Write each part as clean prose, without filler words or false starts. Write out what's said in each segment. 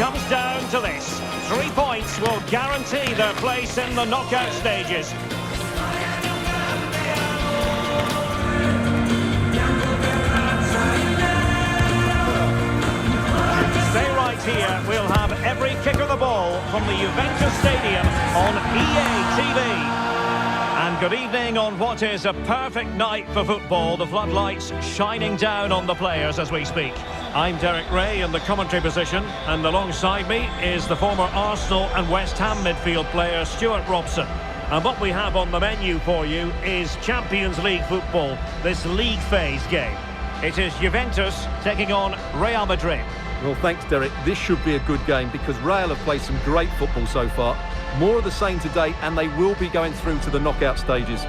comes down to this. 3 points will guarantee their place in the knockout stages. Stay right here. We'll have every kick of the ball from the Juventus Stadium on EA TV. And good evening on what is a perfect night for football. The floodlights shining down on the players as we speak. I'm Derek Ray in the commentary position, and alongside me is the former Arsenal and West Ham midfield player Stuart Robson. And what we have on the menu for you is Champions League football, this league phase game. It is Juventus taking on Real Madrid. Well, thanks, Derek. This should be a good game because Real have played some great football so far. More of the same today, and they will be going through to the knockout stages.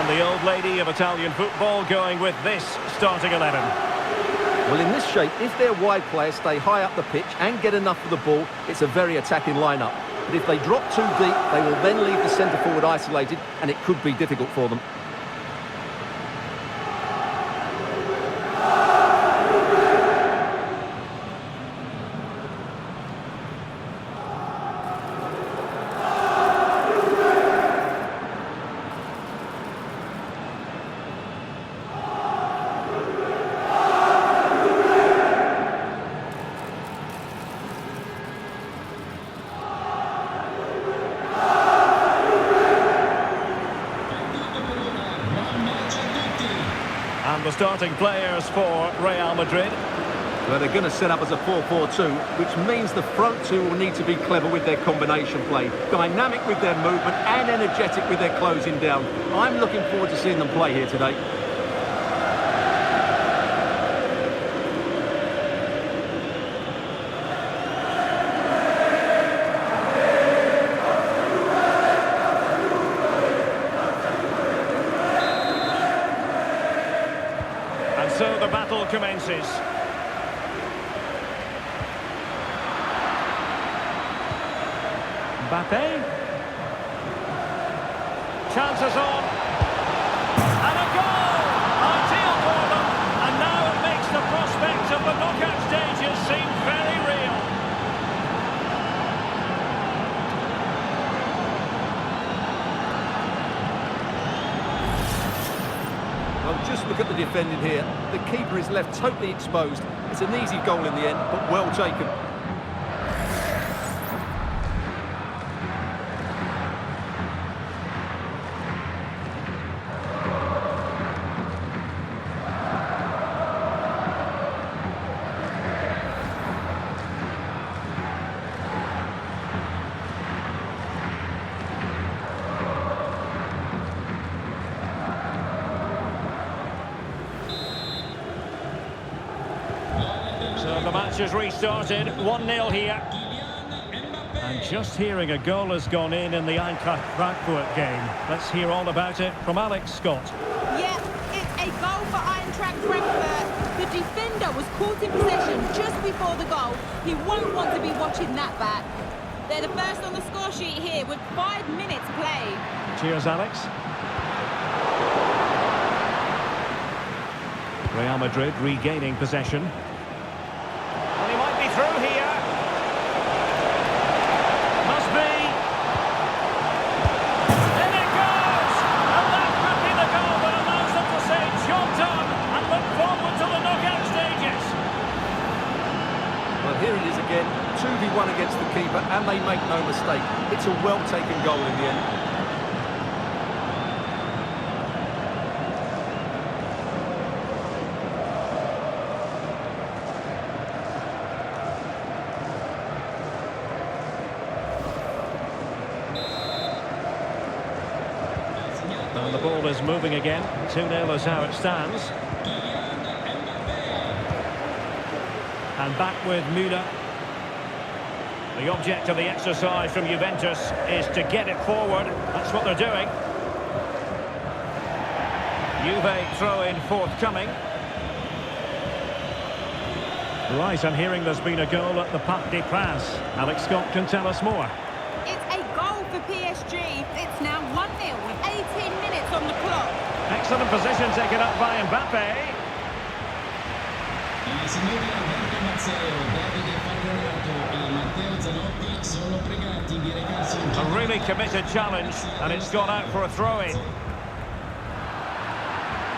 The old lady of Italian football going with this starting 11. Well, in this shape, if their wide players stay high up the pitch and get enough of the ball, it's a very attacking lineup. But if they drop too deep, they will then leave the centre-forward isolated, and it could be difficult for them. And the starting players for Real Madrid. Well, they're going to set up as a 4-4-2, which means the front two will need to be clever with their combination play, dynamic with their movement and energetic with their closing down. I'm looking forward to seeing them play here today. So the battle commences. Mbappe. Chances on. And a goal! Ideal for them. And now it makes the prospect of the knockout stages seem very real. Just look at the defending here. The keeper is left totally exposed. It's an easy goal in the end, but well taken. So the match has restarted, 1-0 here. And just hearing a goal has gone in the Eintracht Frankfurt game. Let's hear all about it from Alex Scott. Yeah, it's a goal for Eintracht Frankfurt. The defender was caught in possession just before the goal. He won't want to be watching that back. They're the first on the score sheet here with 5 minutes played. Cheers, Alex. Real Madrid regaining possession. And he might be through here. Must be. In it goes! And that could be the goal that allows them to say job done and look forward to the knockout stages. Well, here it is again, 2v1 against the keeper, and they make no mistake. It's a well-taken goal in the end. And the ball is moving again. 2-0 is how it stands. And back with Müller. The object of the exercise from Juventus is to get it forward. That's what they're doing. Juve throw-in forthcoming. Right, I'm hearing there's been a goal at the Parc des Princes. Alex Scott can tell us more. It's a goal for PSG. It's now 1-0 with 18 minutes on the clock. Excellent position taken up by Mbappe. I signori Alberto Mazzeo, Davide Fagronato e Matteo Zanotti sono pregati di recarsi in A really committed challenge, and it's gone out for a throw-in.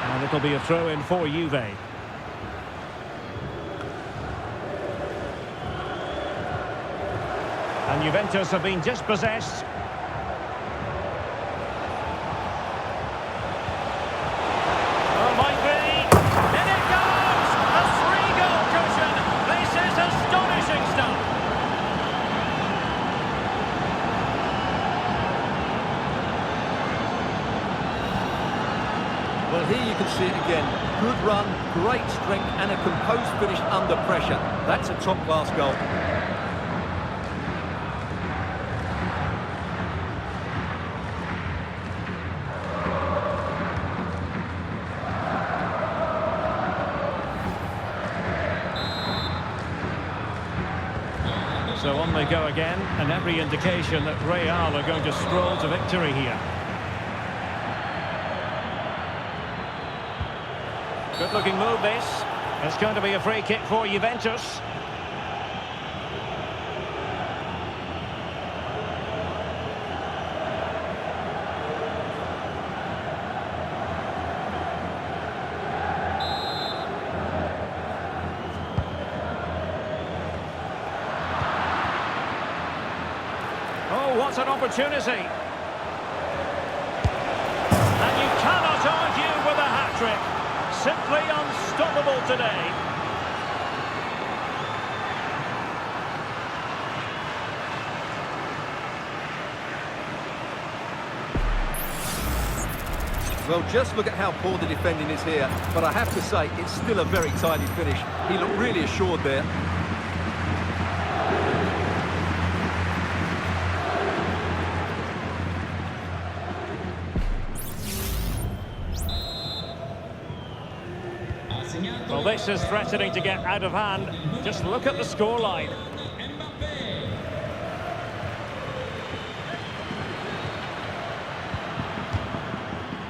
And it'll be a throw-in for Juve. And Juventus have been dispossessed. Oh, might be. In it goes! A 3-goal cushion. This is astonishing stuff. Well, here you can see it again. Good run, great strength, and a composed finish under pressure. That's a top-class goal. So on they go again, and every indication that Real are going to stroll to victory here. Good looking move this. It's going to be a free kick for Juventus. Oh, what an opportunity. And you cannot argue with a hat-trick. Simply unstoppable today. Well, just look at how poor the defending is here. But I have to say, it's still a very tidy finish. He looked really assured there. Well, this is threatening to get out of hand. Just look at the scoreline.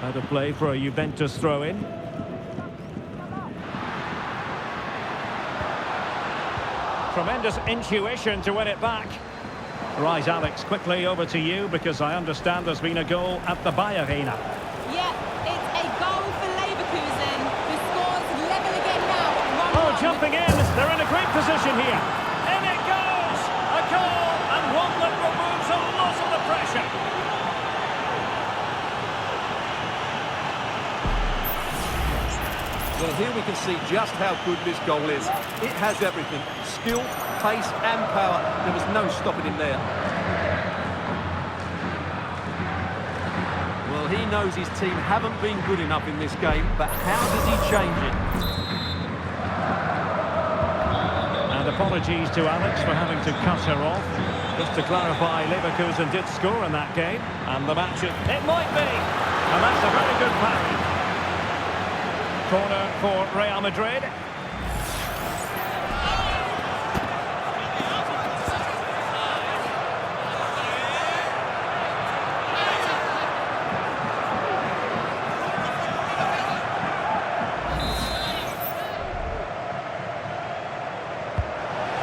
Out of play for a Juventus throw-in. Tremendous intuition to win it back. Right, Alex, quickly over to you, because I understand there's been a goal at the Bayer Arena. Yeah, it's a goal for Leverkusen. The score's level again now at 1-1. Oh, jumping in. They're in a great position here. In it goes! A goal, and one that removes a lot of the pressure. Well, here we can see just how good this goal is. It has everything. Skill, pace and power. There was no stopping him there. Well, he knows his team haven't been good enough in this game, but how does he change it? And apologies to Alex for having to cut her off. Just to clarify, Leverkusen did score in that game, and the match, it might be. And that's a very good parry. Corner for Real Madrid.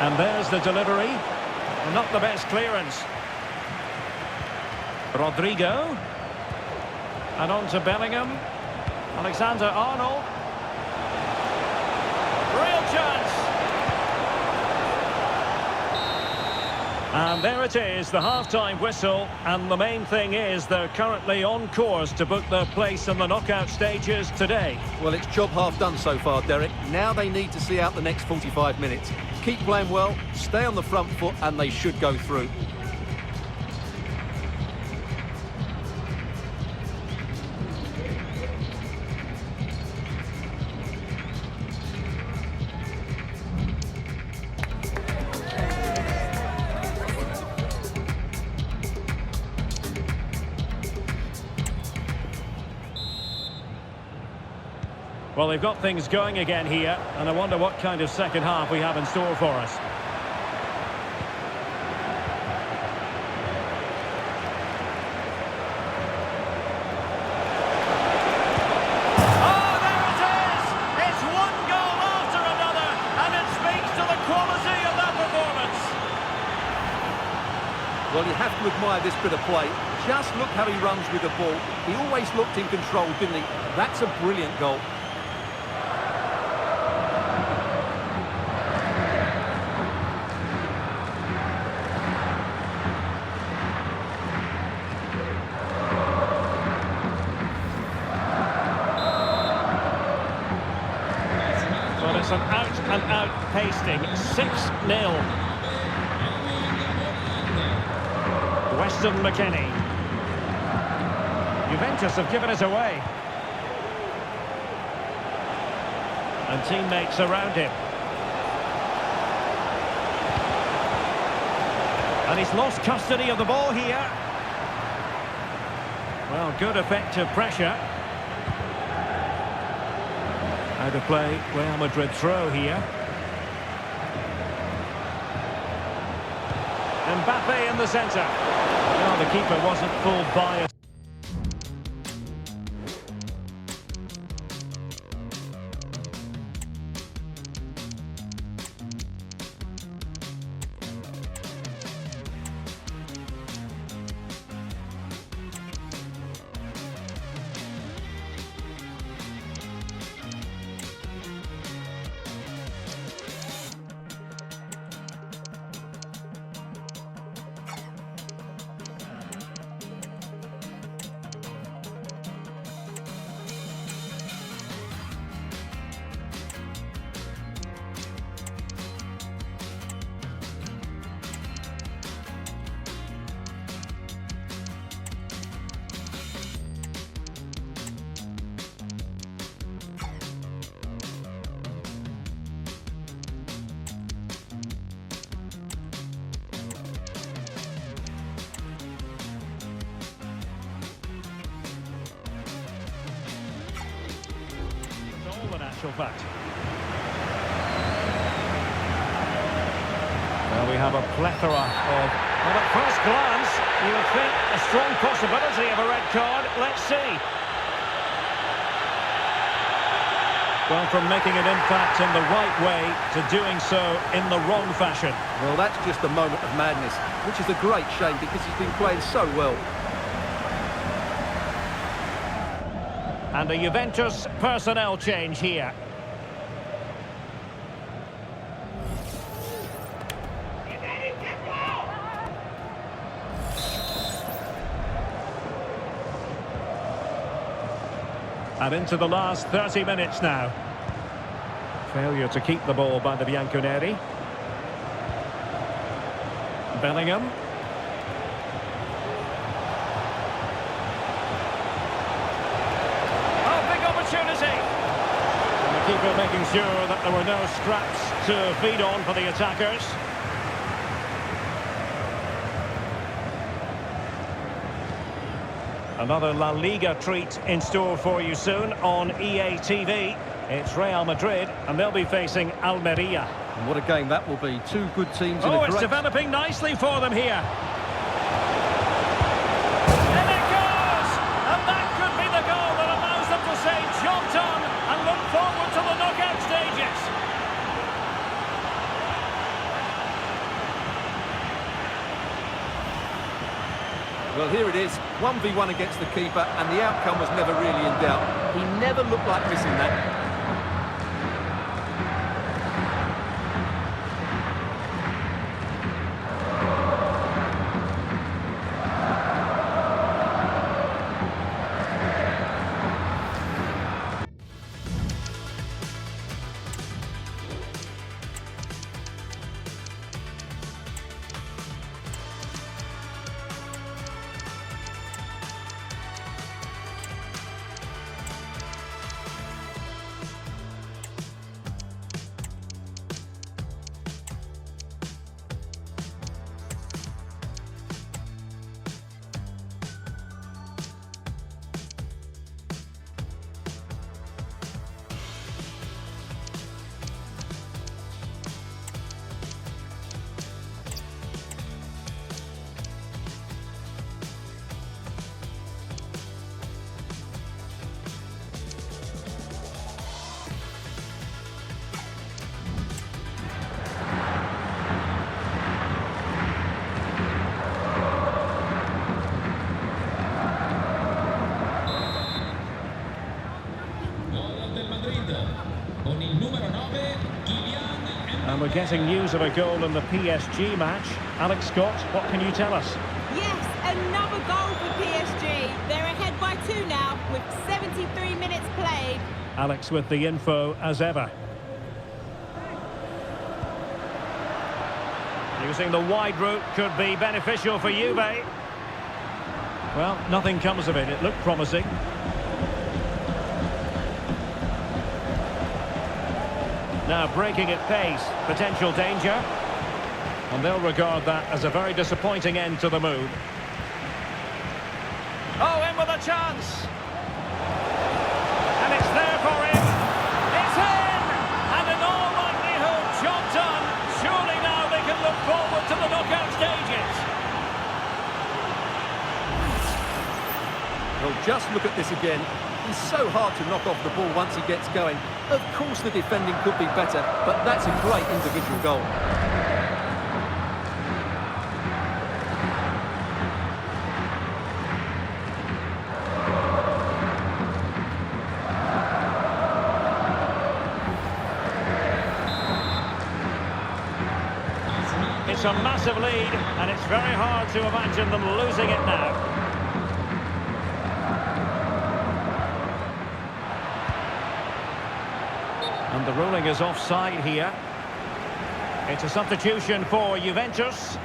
And there's the delivery. Not the best clearance. Rodrigo. And on to Bellingham. Alexander-Arnold. Real chance. And there it is, the half-time whistle. And the main thing is they're currently on course to book their place in the knockout stages today. Well, it's job half done so far, Derek. Now they need to see out the next 45 minutes. Keep playing well, stay on the front foot, and they should go through. Well, they've got things going again here, and I wonder what kind of second half we have in store for us. Oh, there it is! It's one goal after another, and it speaks to the quality of that performance. Well, you have to admire this bit of play. Just look how he runs with the ball. He always looked in control, didn't he? That's a brilliant goal. Well, it's an out-and-out pasting, 6-0. Weston McKennie. Juventus have given it away. And teammates around him. And he's lost custody of the ball here. Well, good effective pressure. Out of play, Real Madrid throw here. Mbappe in the centre. Well, the keeper wasn't fooled by it. In actual fact. Well, we have a plethora of... Well, at first glance, you would think a strong possibility of a red card. Let's see. Well, from making an impact in the right way to doing so in the wrong fashion. Well, that's just a moment of madness, which is a great shame because he's been playing so well. And a Juventus personnel change here. And into the last 30 minutes now. Failure to keep the ball by the Bianconeri. Bellingham. Keeper making sure that there were no scraps to feed on for the attackers. Another La Liga treat in store for you soon on EA TV. It's Real Madrid, and they'll be facing Almeria. And what a game that will be. Two good teams in a great... it's developing nicely for them here. And it goes! And that could be the goal that allows them to say job done and look forward to the knockout stages. Well, here it is, 1v1 against the keeper, and the outcome was never really in doubt. He never looked like missing that. getting news of a goal in the PSG match. Alex Scott, what can you tell us? Yes, another goal for PSG. They're ahead by 2 now with 73 minutes played. Alex with the info as ever. Using the wide route could be beneficial for Juve. Well, nothing comes of it. It looked promising. Now breaking at pace, potential danger. And they'll regard that as a very disappointing end to the move. Oh, in with a chance! And it's there for him! It's in! And in all likelihood, job done! Surely now they can look forward to the knockout stages! Well, just look at this again. He's so hard to knock off the ball once he gets going. Of course the defending could be better, but that's a great individual goal. It's a massive lead, and it's very hard to imagine them losing it now. And the ruling is offside here. It's a substitution for Juventus.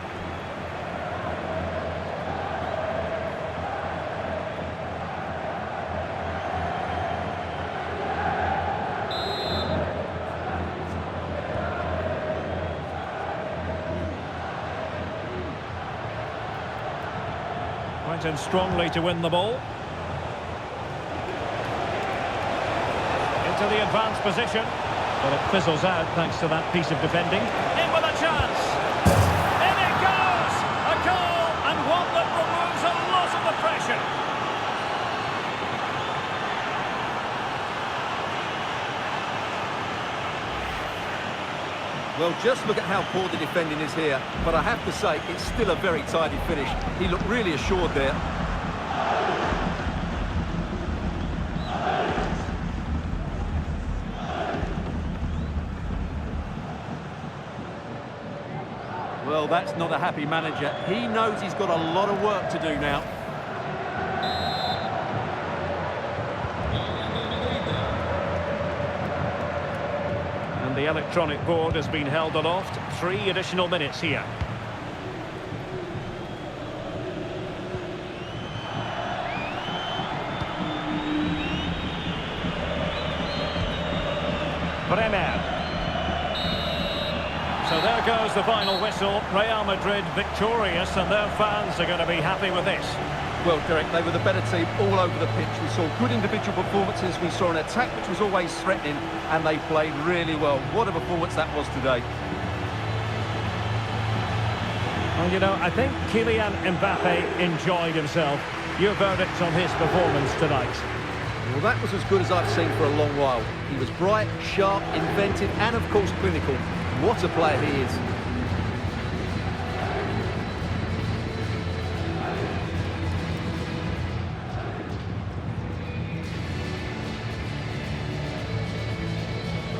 Went in strongly to win the ball. Into the advanced position. But it fizzles out thanks to that piece of defending. In with a chance. In it goes! A goal, and one that removes a lot of the pressure. Well, just look at how poor the defending is here. But I have to say, it's still a very tidy finish. He looked really assured there. Well, that's not a happy manager. He knows he's got a lot of work to do now. And the electronic board has been held aloft. 3 additional minutes here. Bremer. So there goes the final whistle. Real Madrid victorious, and their fans are going to be happy with this. Well, Derek, they were the better team all over the pitch. We saw good individual performances. We saw an attack which was always threatening, and they played really well. What a performance that was today. Well, you know, I think Kylian Mbappe enjoyed himself. Your verdict on his performance tonight? Well, that was as good as I've seen for a long while. He was bright, sharp, inventive, and of course clinical. What a player he is.